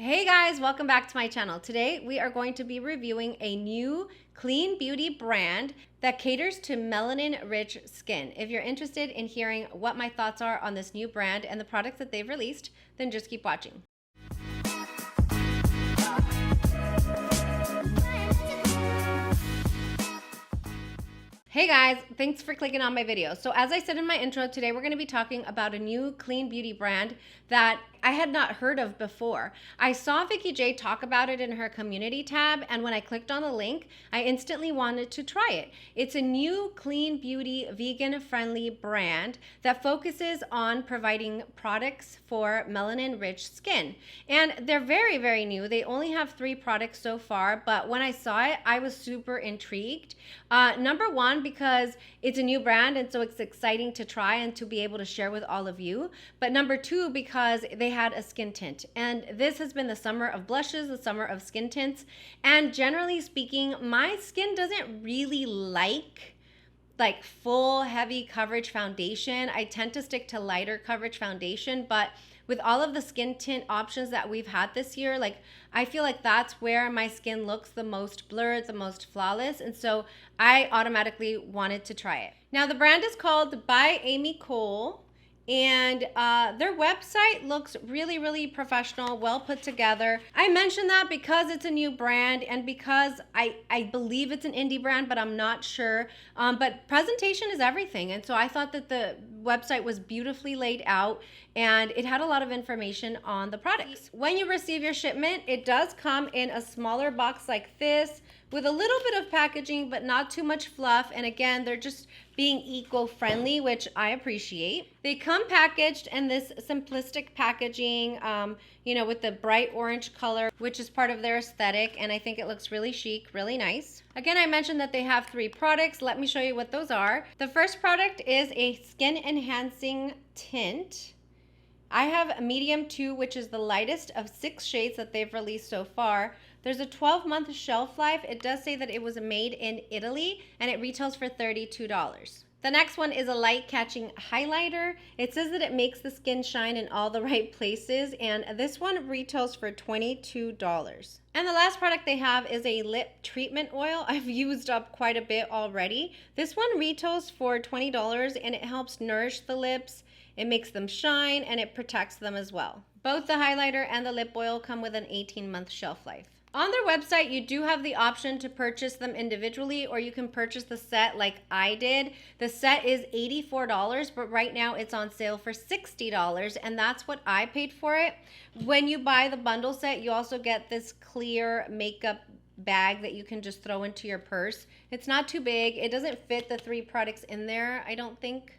Hey guys, welcome back to my channel. Today we are going to be reviewing a new clean beauty brand that caters to melanin rich skin. If you're interested in hearing what my thoughts are on this new brand and the products that they've released, then just keep watching. Hey guys, thanks for clicking on my video. So as I said in my intro, today we're going to be talking about a new clean beauty brand that I had not heard of before. I saw Vicky J talk about it in her community tab, and when I clicked on the link, I instantly wanted to try it. It's a new clean beauty vegan friendly brand that focuses on providing products for melanin rich skin. And they're very, very new. They only have 3 products so far, but when I saw it, I was super intrigued. Number one, because it's a new brand and so it's exciting to try and to be able to share with all of you. But number 2, because they had a skin tint, and this has been the summer of blushes, the summer of skin tints, and generally speaking, my skin doesn't really like full heavy coverage foundation. I tend to stick to lighter coverage foundation, but with all of the skin tint options that we've had this year, I feel like that's where my skin looks the most blurred, the most flawless, and so I automatically wanted to try it. Now the brand is called By Amy Cole, and their website looks really, really professional, well put together. I mentioned that because it's a new brand and because I believe it's an indie brand, but I'm not sure. But presentation is everything. And so I thought that the website was beautifully laid out and it had a lot of information on the products. When you receive your shipment, it does come in a smaller box like this with a little bit of packaging, but not too much fluff. And again, they're just being eco-friendly, which I appreciate. They come packaged in this simplistic packaging, with the bright orange color, which is part of their aesthetic. And I think it looks really chic, really nice. Again, I mentioned that they have 3 products. Let me show you what those are. The first product is a skin enhancing tint. I have medium 2, which is the lightest of 6 shades that they've released so far. There's a 12-month shelf life. It does say that it was made in Italy and it retails for $32. The next one is a light catching highlighter. It says that it makes the skin shine in all the right places, and this one retails for $22. And the last product they have is a lip treatment oil. I've used up quite a bit already. This one retails for $20 and it helps nourish the lips. It makes them shine and it protects them as well. Both the highlighter and the lip oil come with an 18-month shelf life. On their website, you do have the option to purchase them individually, or you can purchase the set like I did. The set is $84, but right now it's on sale for $60, and that's what I paid for it. When you buy the bundle set, you also get this clear makeup bag that you can just throw into your purse. It's not too big. It doesn't fit the 3 products in there, I don't think.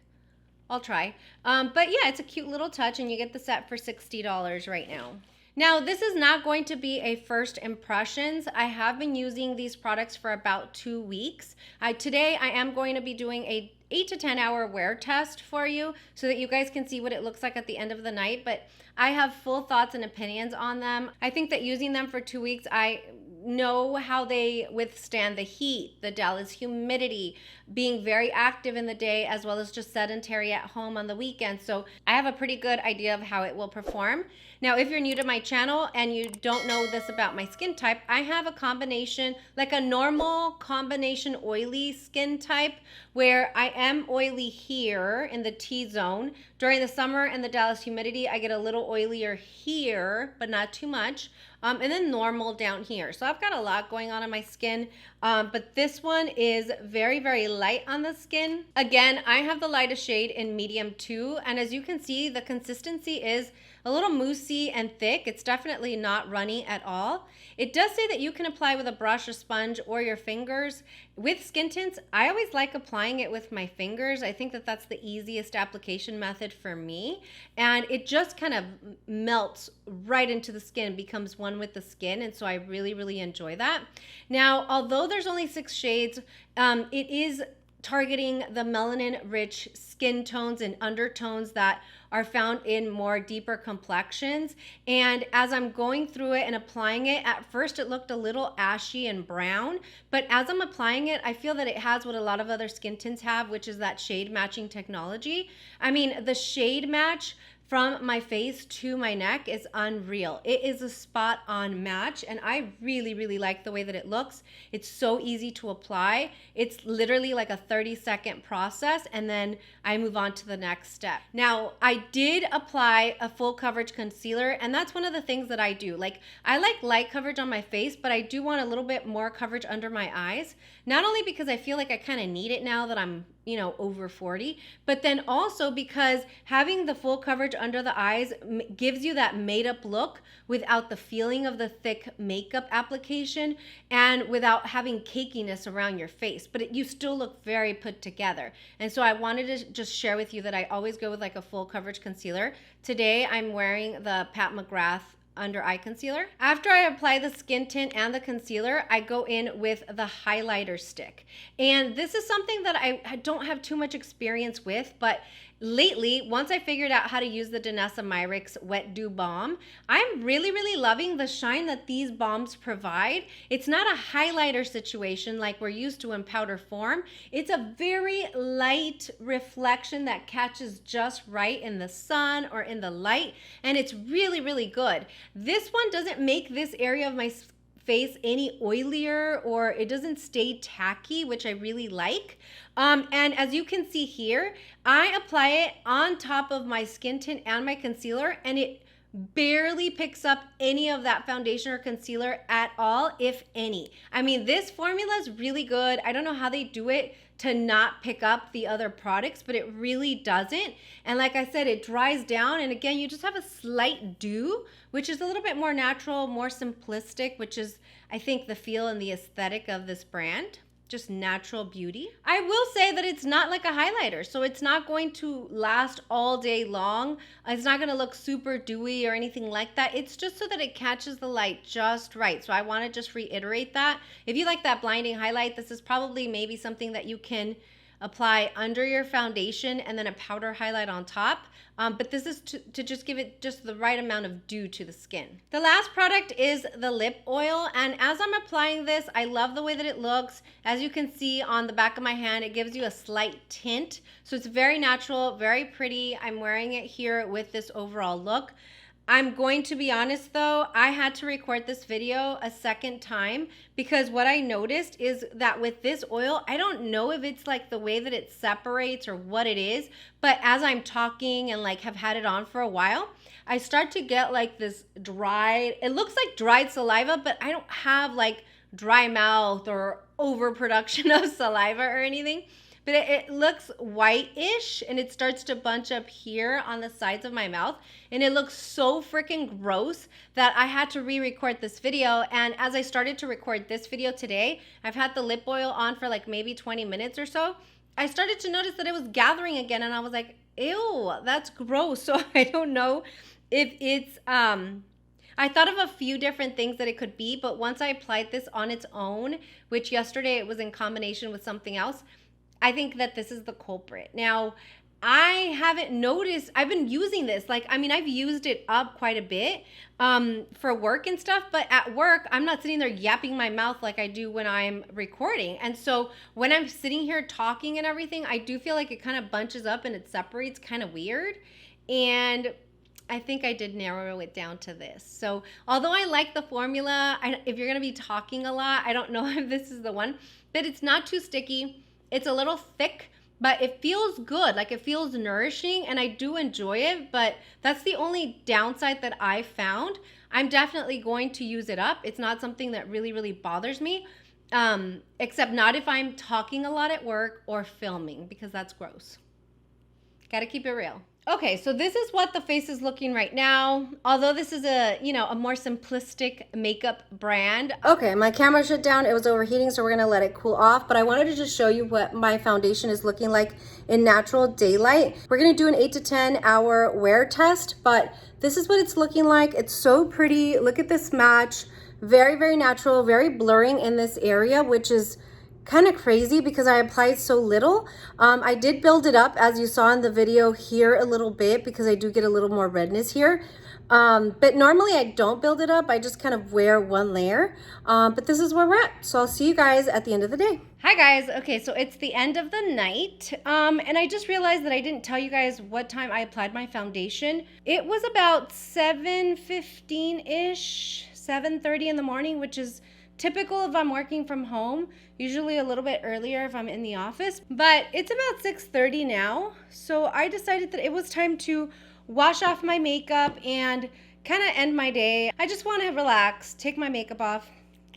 I'll try. But yeah, it's a cute little touch, and you get the set for $60 right now. Now, this is not going to be a first impressions. I have been using these products for about 2 weeks. Today, I am going to be doing a 8 to 10 hour wear test for you so that you guys can see what it looks like at the end of the night. But I have full thoughts and opinions on them. I think that using them for 2 weeks, I know how they withstand the heat, the Dallas humidity, being very active in the day, as well as just sedentary at home on the weekend. So I have a pretty good idea of how it will perform. Now, if you're new to my channel and you don't know this about my skin type, I have a combination, like a normal combination oily skin type, where I am oily here in the T-zone. During the summer and the Dallas humidity, I get a little oilier here, but not too much. And then normal down here. So I've got a lot going on in my skin, but this one is very, very light on the skin. Again, I have the lightest shade in medium 2, and as you can see, the consistency is a little moussey and thick. It's definitely not runny at all. It does say that you can apply with a brush, a sponge, or your fingers. With skin tints, I always like applying it with my fingers. I think that that's the easiest application method for me. And it just kind of melts right into the skin, becomes one with the skin. And so I really, really enjoy that. Now, although there's only 6 shades, it is targeting the melanin rich skin tones and undertones that are found in more deeper complexions. And as I'm going through it and applying it, at first it looked a little ashy and brown, but as I'm applying it, I feel that it has what a lot of other skin tints have, which is that shade matching technology. I mean, the shade match from my face to my neck is unreal. It is a spot on match, and I really, really like the way that it looks. It's so easy to apply. It's literally like a 30-second process, and then I move on to the next step. Now, I did apply a full coverage concealer, and that's one of the things that I do. Like, I like light coverage on my face, but I do want a little bit more coverage under my eyes. Not only because I feel like I kind of need it now that I'm, you know, over 40, but then also because having the full coverage under the eyes gives you that made up look without the feeling of the thick makeup application and without having cakiness around your face, but you still look very put together. And so I wanted to just share with you that I always go with like a full coverage concealer. Today I'm wearing the Pat McGrath under eye concealer. After I apply the skin tint and the concealer, I go in with the highlighter stick. And this is something that I don't have too much experience with, but lately, once I figured out how to use the Danessa Myricks Wet Dew Balm, I'm really, really loving the shine that these balms provide. It's not a highlighter situation like we're used to in powder form. It's a very light reflection that catches just right in the sun or in the light, and it's really, really good. This one doesn't make this area of my face any oilier, or it doesn't stay tacky, which I really like. And as you can see here, I apply it on top of my skin tint and my concealer, and it barely picks up any of that foundation or concealer at all, if any. I mean, this formula is really good. I don't know how they do it to not pick up the other products, but it really doesn't. And like I said, it dries down, and again, you just have a slight dew, which is a little bit more natural, more simplistic, which is, I think, the feel and the aesthetic of this brand. Just natural beauty. I will say that it's not like a highlighter, so it's not going to last all day long. It's not going to look super dewy or anything like that. It's just so that it catches the light just right. So I want to just reiterate that. If you like that blinding highlight, this is probably maybe something that you can apply under your foundation and then a powder highlight on top. But this is to just give it just the right amount of dew to the skin. The last product is the lip oil, and as I'm applying this, I love the way that it looks. As you can see on the back of my hand, it gives you a slight tint. So it's very natural, very pretty. I'm wearing it here with this overall look. I'm going to be honest though, I had to record this video a second time because what I noticed is that with this oil, I don't know if it's like the way that it separates or what it is, but as I'm talking and like have had it on for a while, I start to get like this dried, it looks like dried saliva, but I don't have like dry mouth or overproduction of saliva or anything. But it looks white-ish, and it starts to bunch up here on the sides of my mouth, and it looks so freaking gross that I had to re-record this video. And as I started to record this video today, I've had the lip oil on for like maybe 20 minutes or so. I started to notice that it was gathering again, and I was like, ew, that's gross. So I don't know if it's, I thought of a few different things that it could be, but once I applied this on its own, which yesterday it was in combination with something else, I think that this is the culprit. Now, I haven't noticed, I've been using this, like, I mean, I've used it up quite a bit for work and stuff, but at work, I'm not sitting there yapping my mouth like I do when I'm recording. And so when I'm sitting here talking and everything, I do feel like it kind of bunches up and it separates kind of weird. And I think I did narrow it down to this. So although I like the formula, if you're gonna be talking a lot, I don't know if this is the one, but it's not too sticky. It's a little thick, but it feels good. Like it feels nourishing, and I do enjoy it, but that's the only downside that I found. I'm definitely going to use it up. It's not something that really, really bothers me, except not if I'm talking a lot at work or filming, because that's gross. Gotta keep it real. Okay, so this is what the face is looking right now. Although this is a, you know, a more simplistic makeup brand. Okay, my camera shut down. It was overheating, so we're gonna let it cool off. But I wanted to just show you what my foundation is looking like in natural daylight. We're gonna do an 8 to 10 hour wear test, but this is what it's looking like. It's so pretty. Look at this match. Very, very natural, very blurring in this area, which is kind of crazy because I applied so little. I did build it up, as you saw in the video here, a little bit because I do get a little more redness here. But normally I don't build it up. I just kind of wear one layer. But this is where we're at. So I'll see you guys at the end of the day. Hi guys. Okay, so it's the end of the night. And I just realized that I didn't tell you guys what time I applied my foundation. It was about 7:15-ish, 7:30 in the morning, which is typical if I'm working from home, usually a little bit earlier if I'm in the office, but it's about 6:30 now. So I decided that it was time to wash off my makeup and kind of end my day. I just want to relax, take my makeup off,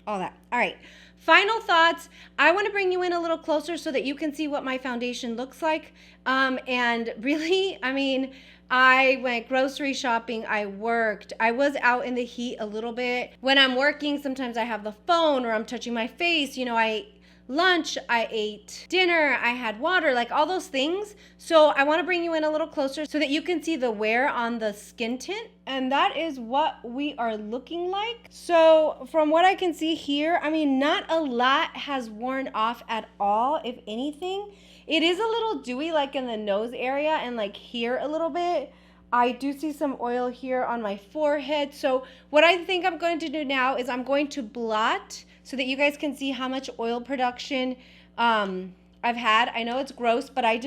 all that. All right, final thoughts. I want to bring you in a little closer so that you can see what my foundation looks like. And really, I mean, I went grocery shopping, I worked, I was out in the heat a little bit. When I'm working, sometimes I have the phone or I'm touching my face. You know, I ate lunch, I ate dinner, I had water, like all those things. So I wanna bring you in a little closer so that you can see the wear on the skin tint. And that is what we are looking like. So from what I can see here, I mean, not a lot has worn off at all, if anything. It is a little dewy, like in the nose area and like here a little bit. I do see some oil here on my forehead. So what I think I'm going to do now is I'm going to blot so that you guys can see how much oil production I've had. I know it's gross, but I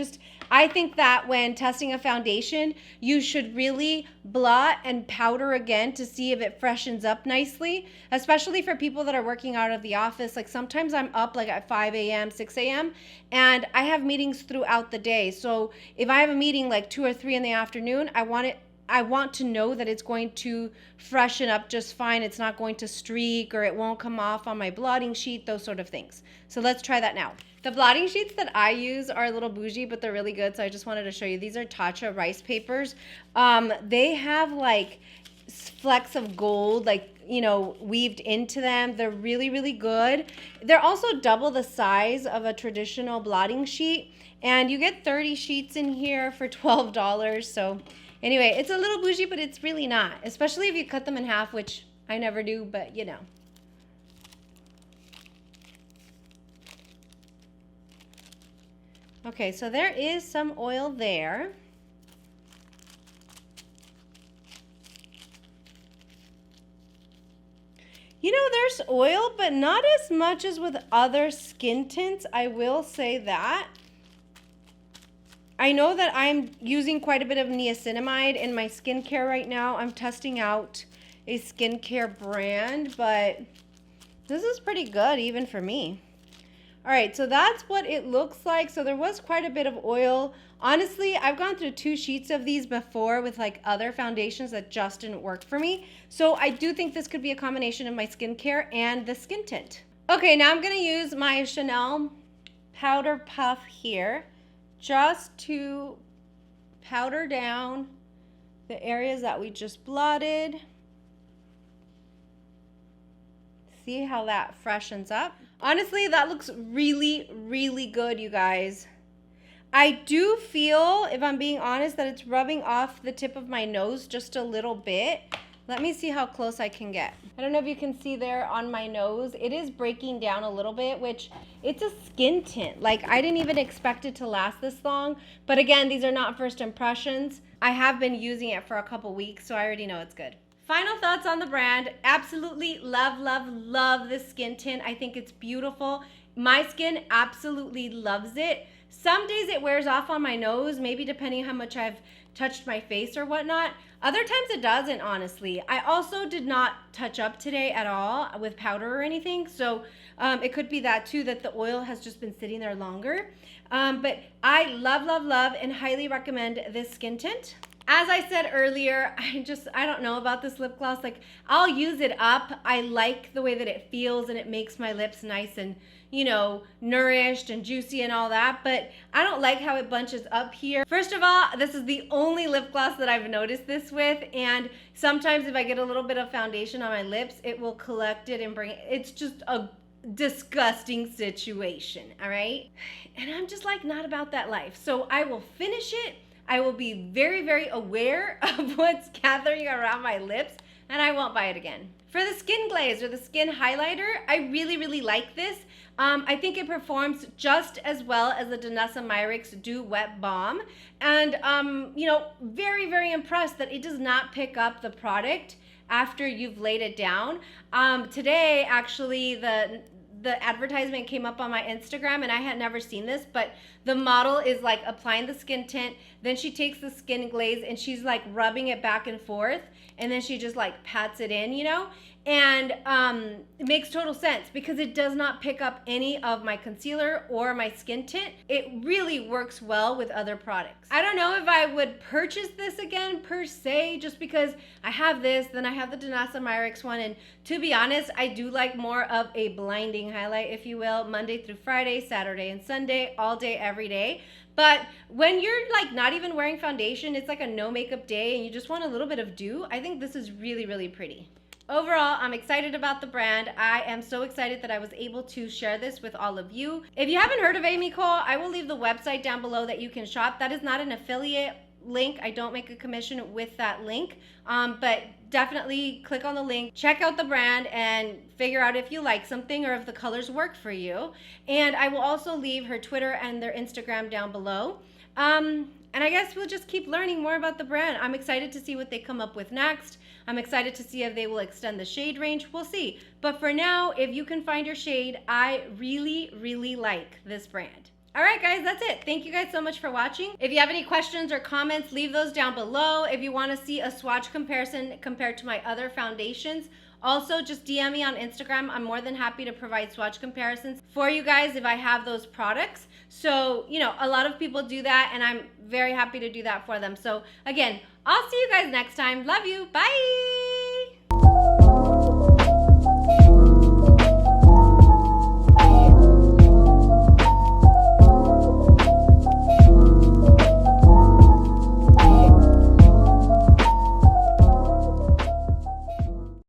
think that when testing a foundation, you should really blot and powder again to see if it freshens up nicely, especially for people that are working out of the office. Like sometimes I'm up like at 5 a.m., 6 a.m., and I have meetings throughout the day. So if I have a meeting like 2 or 3 in the afternoon, I want to know that it's going to freshen up just fine. It's not going to streak or it won't come off on my blotting sheet, those sort of things. So let's try that now. The blotting sheets that I use are a little bougie, but they're really good. So I just wanted to show you. These are Tatcha rice papers. They have like flecks of gold, like, you know, weaved into them. They're really, really good. They're also double the size of a traditional blotting sheet. And you get 30 sheets in here for $12. So anyway, it's a little bougie, but it's really not, especially if you cut them in half, which I never do, but you know. Okay, so there is some oil there. You know, there's oil, but not as much as with other skin tints, I will say that. I know that I'm using quite a bit of niacinamide in my skincare right now. I'm testing out a skincare brand, but this is pretty good even for me. All right, so that's what it looks like. So there was quite a bit of oil. Honestly, I've gone through 2 sheets of these before with like other foundations that just didn't work for me. So I do think this could be a combination of my skincare and the skin tint. Okay, now I'm gonna use my Chanel powder puff here just to powder down the areas that we just blotted. See how that freshens up? Honestly, that looks really, really good, you guys. I do feel, if I'm being honest, that it's rubbing off the tip of my nose just a little bit. Let me see how close I can get. I don't know if you can see there on my nose. It is breaking down a little bit, which it's a skin tint. Like, I didn't even expect it to last this long. But again, these are not first impressions. I have been using it for a couple weeks, so I already know it's good. Final thoughts on the brand. Absolutely love, love, love this skin tint. I think it's beautiful. My skin absolutely loves it. Some days it wears off on my nose, maybe depending how much I've touched my face or whatnot. Other times it doesn't, honestly. I also did not touch up today at all with powder or anything. So it could be that too, that the oil has just been sitting there longer. But I love, love, love and highly recommend this skin tint. As I said earlier, I don't know about this lip gloss. Like, I'll use it up. I like the way that it feels and it makes my lips nice and, you know, nourished and juicy and all that, but I don't like how it bunches up here. First of all, this is the only lip gloss that I've noticed this with, and sometimes if I get a little bit of foundation on my lips, it will collect it and bring it. It's just a disgusting situation, all right? And I'm just like not about that life. So I will finish it. I will be very, very aware of what's gathering around my lips, and I won't buy it again. For the skin glaze or the skin highlighter, I really like this. I think it performs just as well as the Danessa Myricks Dew Wet Balm. And, you know, very impressed that it does not pick up the product after you've laid it down. Today, actually, the advertisement came up on my Instagram, and I had never seen this, but the model is like applying the skin tint, then she takes the skin glaze and she's like rubbing it back and forth, and then she just like pats it in, you know? And it makes total sense because it does not pick up any of my concealer or my skin tint. It really works well with other products. I don't know if I would purchase this again per se, just because I have this, then I have the Danessa Myricks one, and to be honest, I do like more of a blinding highlight, if you will, Monday through Friday, Saturday and Sunday, all day, every day. But when you're like not even wearing foundation, it's like a no makeup day and you just want a little bit of dew, I think this is really pretty. Overall, I'm excited about the brand. I am so excited that I was able to share this with all of you. If you haven't heard of Amy Cole, I will leave the website down below that you can shop. That is not an affiliate link. I don't make a commission with that link, but definitely click on the link, check out the brand, and figure out if you like something or if the colors work for you. And I will also leave her Twitter and their Instagram down below. And I guess we'll just keep learning more about the brand. I'm excited to see what they come up with next. I'm excited to see if they will extend the shade range. We'll see. But for now, if you can find your shade, I really like this brand. All right, guys, that's it. Thank you guys so much for watching. If you have any questions or comments, leave those down below. If you want to see a swatch comparison compared to my other foundations, also just DM me on Instagram. I'm more than happy to provide swatch comparisons for you guys if I have those products. So, you know, a lot of people do that, and I'm very happy to do that for them. So again, I'll see you guys next time. Love you. Bye.